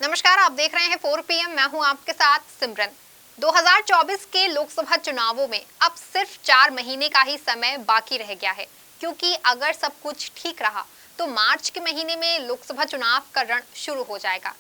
नमस्कार, आप देख रहे हैं 4 PM। मैं हूं आपके साथ सिमरन। 2024 के लोकसभा चुनावों में अब सिर्फ 4 महीने का ही समय बाकी रह गया है, क्योंकि अगर सब कुछ ठीक रहा तो मार्च के महीने में लोकसभा चुनाव का रण शुरू हो जाएगा।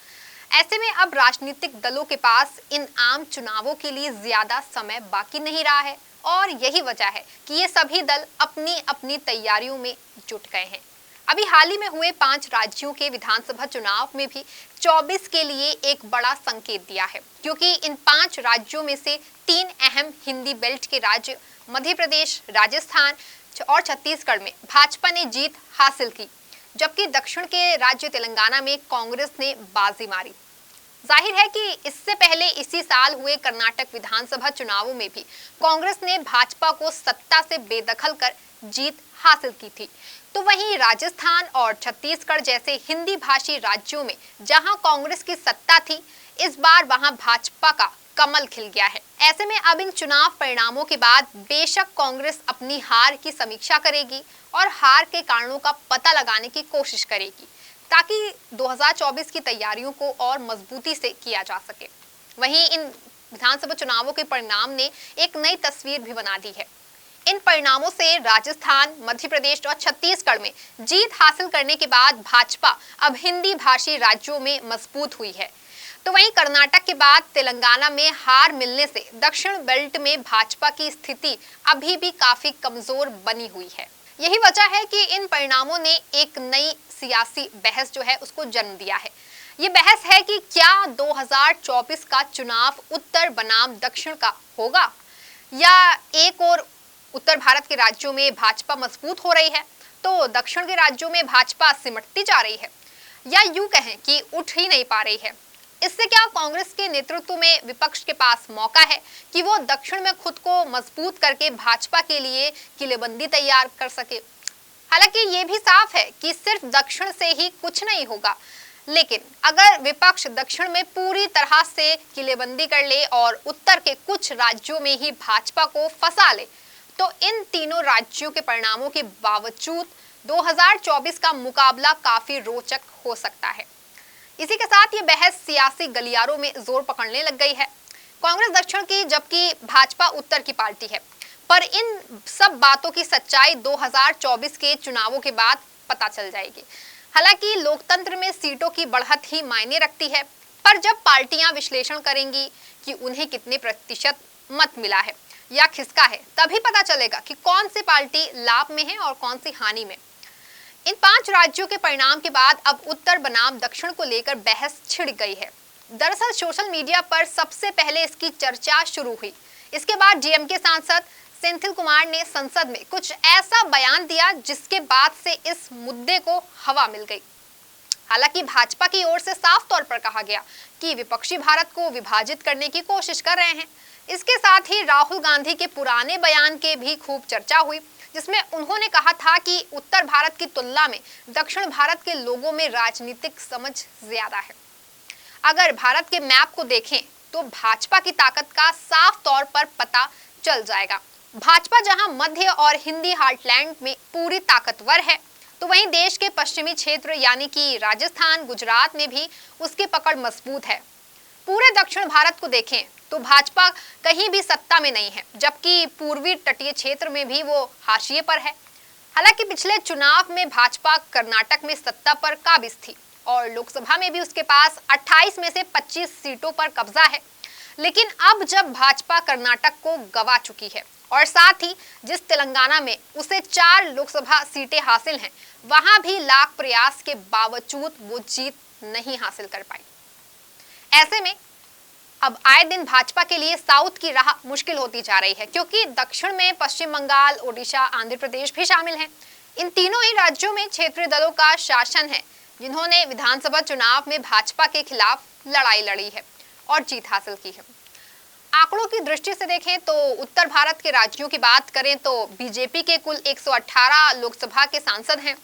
ऐसे में अब राजनीतिक दलों के पास इन आम चुनावों के लिए ज्यादा समय बाकी नहीं रहा है और यही वजह है कि ये सभी दल अपनी अपनी तैयारियों में जुट गए हैं। अभी हाल ही में हुए 5 राज्यों के विधानसभा चुनाव में भी 24 के लिए एक बड़ा संकेत दिया है, क्योंकि इन 5 राज्यों में से 3 अहम हिंदी बेल्ट के राज्य मध्य प्रदेश, राजस्थान और छत्तीसगढ़ में भाजपा ने जीत हासिल की, जबकि दक्षिण के राज्य तेलंगाना में कांग्रेस ने बाजी मारी। जाहिर है कि इससे पहले इसी साल हुए कर्नाटक विधानसभा चुनावों में भी कांग्रेस ने भाजपा को सत्ता से बेदखल कर जीत हासिल की थी। तो वहीं राजस्थान और छत्तीसगढ़ जैसे हिंदी भाषी राज्यों में जहां कांग्रेस की सत्ता थी, इस बार वहां भाजपा का कमल खिल गया है। ऐसे में अब इन चुनाव परिणामों के बाद बेशक कांग्रेस अपनी हार की समीक्षा करेगी और हार के कारणों का पता लगाने की कोशिश करेगी, ताकि 2024 की तैयारियों को और मजबूती से किया जा सके। वहीं इन विधानसभा चुनावों के परिणाम ने एक नई तस्वीर भी बना दी है। इन परिणामों से राजस्थान, मध्य प्रदेश और छत्तीसगढ़ में जीत हासिल करने के बाद भाजपा अब हिंदी भाषी राज्यों में मजबूत हुई है। तो वहीं कर्नाटक के बाद तेलंगाना में हार मिलने से दक्षिण बेल्ट में भाजपा की स्थिति अभी भी काफी कमजोर बनी हुई है। यही वजह है कि इन परिणामों ने एक नई सियासी बहस जो है उसको जन्म दिया है। ये बहस है कि क्या 2024 का चुनाव उत्तर बनाम दक्षिण का होगा, या एक और उत्तर भारत के राज्यों में भाजपा मजबूत हो रही है तो दक्षिण के राज्यों में भाजपा सिमटती जा रही है, या यूं कहें कि उठ ही नहीं पा रही है। इससे क्या कांग्रेस के नेतृत्व में विपक्ष के पास मौका है कि वो दक्षिण में खुद को मजबूत करके भाजपा के लिए किलेबंदी तैयार कर सके। हालांकि ये भी साफ है कि सिर्फ दक्षिण से ही कुछ नहीं होगा, लेकिन अगर विपक्ष दक्षिण में पूरी तरह से किलेबंदी कर ले और उत्तर के कुछ राज्यों में ही भाजपा को फंसा ले, तो इन तीनों राज्यों के परिणामों के बावजूद 2024 का मुकाबला काफी रोचक हो सकता है। इसी के साथ ये बहस सियासी गलियारों में जोर पकड़ने लग गई है। कांग्रेस दक्षिण की जबकि भाजपा उत्तर की पार्टी है, पर इन सब बातों की सच्चाई 2024 के चुनावों के बाद पता चल जाएगी। हालांकि लोकतंत्र में सीटों की बढ़त ही मायने रखती है, पर जब पार्टियां विश्लेषण करेंगी कि उन्हें कितने प्रतिशत मत मिला है या खिसका है, तभी पता चलेगा कि कौन सी पार्टी लाभ में है और कौन सी हानि में। इन 5 राज्यों के परिणाम के बाद अब उत्तर बनाम दक्षिण को लेकर बहस छिड़ गई है। दरअसल सोशल मीडिया पर सबसे पहले इसकी चर्चा शुरू हुई। इसके बाद डीएमके सांसद सेंथिल कुमार ने संसद में कुछ ऐसा बयान दिया जिसके बाद से इस मुद्दे को हवा मिल गई। हालांकि भाजपा की ओर से साफ तौर पर कहा गया कि विपक्षी भारत को विभाजित करने की कोशिश कर रहे हैं। इसके साथ ही राहुल गांधी के पुराने बयान के भी खूब चर्चा हुई, जिसमें उन्होंने कहा था कि उत्तर भारत की तुलना में दक्षिण भारत के लोगों में राजनीतिक समझ ज्यादा है। अगर भारत के मैप को देखें तो भाजपा की ताकत का साफ तौर पर पता चल जाएगा। भाजपा जहां मध्य और हिंदी हार्टलैंड में पूरी ताकतवर है, तो वहीं देश के पश्चिमी क्षेत्र यानी कि राजस्थान, गुजरात में भी उसकी पकड़ मजबूत है। पूरे दक्षिण भारत को देखें तो भाजपा कहीं भी सत्ता में नहीं है, जबकि पूर्वी तटीय क्षेत्र में भी वो हाशिए पर है। हालांकि पिछले चुनाव में भाजपा कर्नाटक में सत्ता पर काबिज थी और लोकसभा में भी उसके पास 28 में से 25 सीटों पर कब्जा है। लेकिन अब जब भाजपा कर्नाटक को गंवा चुकी है और साथ ही जिस तेलंगाना में उसे 4 लोकसभा सीटें हासिल हैं, वहां भी लाख प्रयास के बावजूद वो जीत नहीं हासिल कर पाई। ऐसे में अब आए दिन भाजपा के लिए साउथ की राह मुश्किल होती जा रही है, क्योंकि दक्षिण में पश्चिम बंगाल, ओडिशा, आंध्र प्रदेश भी शामिल हैं। इन तीनों ही राज्यों में क्षेत्रीय दलों का शासन है, जिन्होंने विधानसभा चुनाव में भाजपा के खिलाफ लड़ाई लड़ी है और जीत हासिल की है। आंकड़ों की दृष्टि से देखें तो उत्तर भारत के राज्यों की बात करें तो बीजेपी के कुल 118 लोकसभा के सांसद हैं,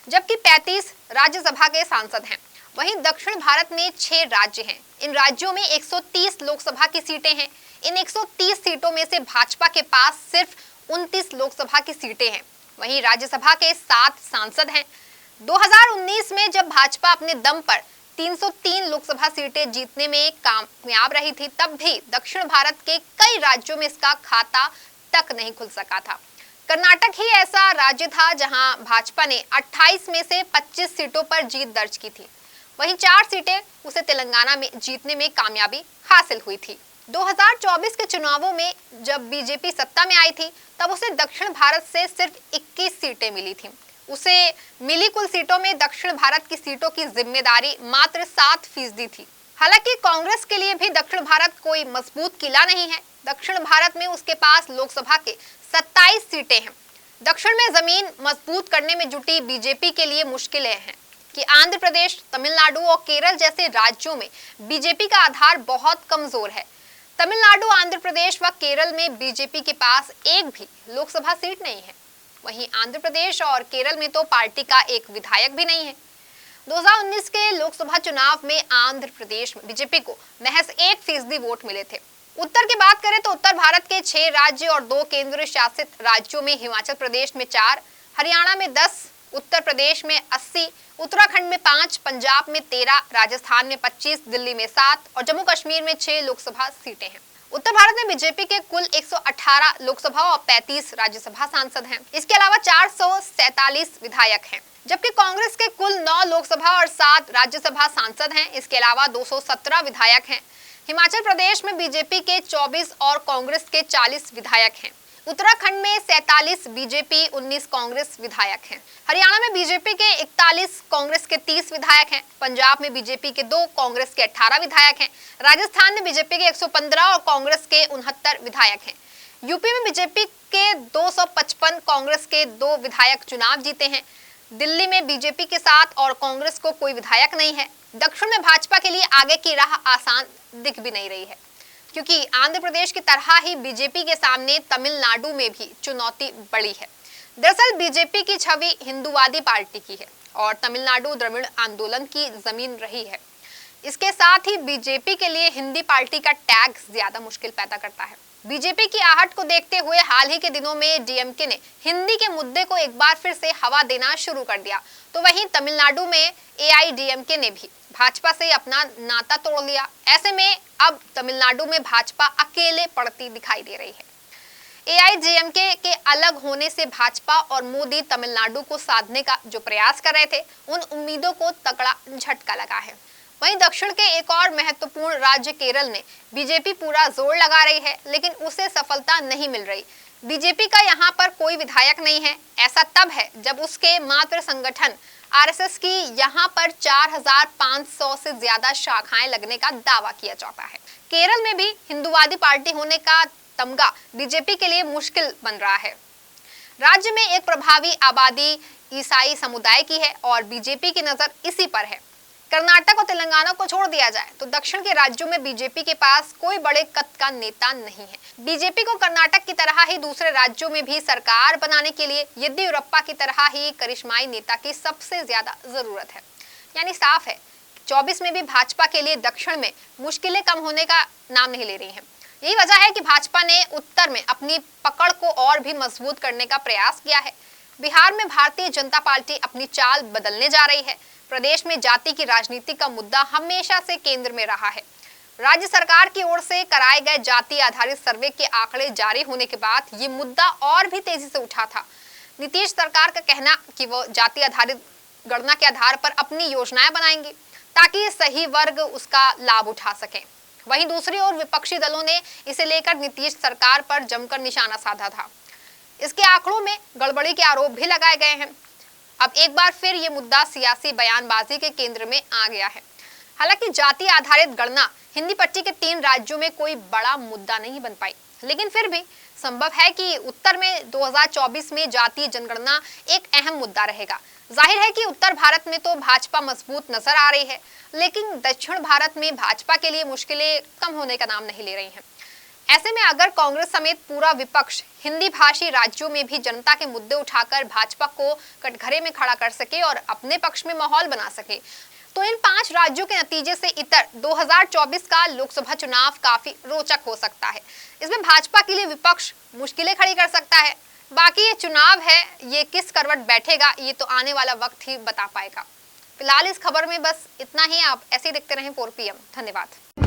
जबकि 35 राज्यसभा के सांसद हैं। वहीं दक्षिण भारत में 6 राज्य हैं। इन राज्यों में 130 लोकसभा की सीटें हैं। इन 130 सीटों में से भाजपा के पास सिर्फ 29 लोकसभा की सीटें हैं। वहीं राज्यसभा के 7 सांसद हैं। 2019 में जब भाजपा अपने दम पर 303 लोकसभा सीटें जीतने में कामयाब रही थी, तब भी दक्षिण भारत के कई राज्यों में इसका खाता तक नहीं खुल सका था। कर्नाटक ही ऐसा राज्य था जहां भाजपा ने 28 में से 25 सीटों पर जीत दर्ज की थी। वहीं 4 सीटें उसे तेलंगाना में जीतने में कामयाबी हासिल हुई थी। 2024 के चुनावों में जब बीजेपी सत्ता में आई थी, तब उसे दक्षिण भारत से सिर्फ 21 सीटें मिली थी। उसे मिली कुल सीटों में दक्षिण भारत की सीटों की जिम्मेदारी मात्र 7% थी। हालांकि कांग्रेस के लिए भी दक्षिण भारत कोई मजबूत किला नहीं है। दक्षिण भारत में उसके पास लोकसभा के 27 सीटें हैं। दक्षिण में जमीन मजबूत करने में जुटी बीजेपी के लिए मुश्किलें हैं कि आंध्र प्रदेश, तमिलनाडु और केरल जैसे राज्यों में बीजेपी का आधार बहुत कमजोर है। तमिलनाडु, आंध्र प्रदेश व केरल में बीजेपी के पास एक भी लोकसभा सीट नहीं है। वहीं आंध्र प्रदेश और केरल में तो पार्टी का एक विधायक भी नहीं है। 2019 के लोकसभा चुनाव में आंध्र प्रदेश में बीजेपी को महज 1% वोट मिले थे। उत्तर की बात करें तो उत्तर भारत के 6 राज्य और 2 केंद्र शासित राज्यों में हिमाचल प्रदेश में 4, हरियाणा में 10, उत्तर प्रदेश में 80, उत्तराखंड में 5, पंजाब में 13, राजस्थान में 25, दिल्ली में 7 और जम्मू कश्मीर में 6 लोकसभा सीटें हैं। उत्तर भारत में बीजेपी के कुल 118 लोकसभा और 35 राज्यसभा सांसद हैं। इसके अलावा 447 विधायक हैं, जबकि कांग्रेस के कुल 9 लोकसभा और 7 राज्यसभा सांसद हैं। इसके अलावा 217 विधायक हैं। हिमाचल प्रदेश में बीजेपी के 24 और कांग्रेस के 40 विधायक हैं। उत्तराखंड में 47 बीजेपी, 19 कांग्रेस विधायक हैं। हरियाणा में बीजेपी के 41, कांग्रेस के 30 विधायक हैं। पंजाब में बीजेपी के 2, कांग्रेस के 18 विधायक हैं। राजस्थान में बीजेपी के 115 और कांग्रेस के 69 विधायक हैं। यूपी में बीजेपी के 255, कांग्रेस के 2 विधायक चुनाव जीते हैं। दिल्ली में बीजेपी के 7 और कांग्रेस को कोई विधायक नहीं है। दक्षिण में भाजपा के लिए आगे की राह आसान दिख भी नहीं रही है, क्योंकि आंध्र प्रदेश की तरह ही बीजेपी के सामने तमिलनाडु में भी चुनौती बड़ी है। दरअसल बीजेपी की छवि हिंदूवादी पार्टी की है और तमिलनाडु द्रविड़ आंदोलन की जमीन रही है। इसके साथ ही बीजेपी के लिए हिंदी पार्टी का टैग ज्यादा मुश्किल पैदा करता है। बीजेपी की आहट को देखते हुए हाल ही के दिनों में डीएमके ने हिंदी के मुद्दे को एक बार फिर से हवा देना शुरू कर दिया, तो वहीं तमिलनाडु में एआईडीएमके ने भी भाजपा से अपना नाता तोड़ लिया। ऐसे में अब तमिलनाडु में भाजपा अकेले पड़ती दिखाई दे रही है। एआईडीएमके के अलग होने से भाजपा और मोदी तमिलनाडु को साधने का जो प्रयास कर रहे थे, उन उम्मीदों को तगड़ा झटका लगा है। वहीं दक्षिण के एक और महत्वपूर्ण राज्य केरल में बीजेपी पूरा जोर लगा रही है, लेकिन उसे सफलता नहीं मिल रही। बीजेपी का यहाँ पर कोई विधायक नहीं है। ऐसा तब है जब उसके मातृ संगठन आरएसएस की यहाँ पर 4500 से ज्यादा शाखाएं लगने का दावा किया जाता है। केरल में भी हिंदूवादी पार्टी होने का तमगा बीजेपी के लिए मुश्किल बन रहा है। राज्य में एक प्रभावी आबादी ईसाई समुदाय की है और बीजेपी की नजर इसी पर है। कर्नाटक और तेलंगाना को छोड़ दिया जाए तो दक्षिण के राज्यों में बीजेपी के पास कोई बड़े कद का नेता नहीं है। बीजेपी को कर्नाटक की तरह ही दूसरे राज्यों में भी सरकार बनाने के लिए येदियुरप्पा की तरह ही करिश्माई नेता की सबसे ज्यादा जरूरत है। यानी साफ है, 24 में भी भाजपा के लिए दक्षिण में मुश्किलें कम होने का नाम नहीं ले रही हैं। यही वजह है कि भाजपा ने उत्तर में अपनी पकड़ को और भी मजबूत करने का प्रयास किया है। बिहार में भारतीय जनता पार्टी अपनी चाल बदलने जा रही है। प्रदेश में जाति की राजनीति का मुद्दा हमेशा से केंद्र में रहा है। राज्य सरकार की ओर से कराए गए जाति आधारित सर्वे के आंकड़े जारी होने के बाद ये मुद्दा और भी तेजी से उठा था। नीतीश सरकार का कहना कि वो जाति आधारित गणना के आधार पर अपनी योजनाएं बनाएंगी ताकि सही वर्ग उसका लाभ उठा सके। वहीं दूसरी ओर विपक्षी दलों ने इसे लेकर नीतीश सरकार पर जमकर निशाना साधा था। इसके आंकड़ों में गड़बड़ी के आरोप भी लगाए गए हैं। अब एक बार फिर ये मुद्दा सियासी बयानबाजी के केंद्र में आ गया है। हालांकि जाति आधारित गणना हिंदी पट्टी के 3 राज्यों में कोई बड़ा मुद्दा नहीं बन पाई, लेकिन फिर भी संभव है कि उत्तर में 2024 में जातीय जनगणना एक अहम मुद्दा रहेगा। जाहिर है कि उत्तर भारत में तो भाजपा मजबूत नजर आ रही है, लेकिन दक्षिण भारत में भाजपा के लिए मुश्किलें कम होने का नाम नहीं ले रही हैं। ऐसे में अगर कांग्रेस समेत पूरा विपक्ष हिंदी भाषी राज्यों में भी जनता के मुद्दे उठाकर भाजपा को कटघरे में खड़ा कर सके और अपने पक्ष में माहौल बना सके, तो इन 5 राज्यों के नतीजे से इतर 2024 का लोकसभा चुनाव काफी रोचक हो सकता है। इसमें भाजपा के लिए विपक्ष मुश्किलें खड़ी कर सकता है। बाकी ये चुनाव है, ये किस करवट बैठेगा ये तो आने वाला वक्त ही बता पाएगा। फिलहाल इस खबर में बस इतना ही। आप ऐसे ही देखते रहें 4 PM। धन्यवाद।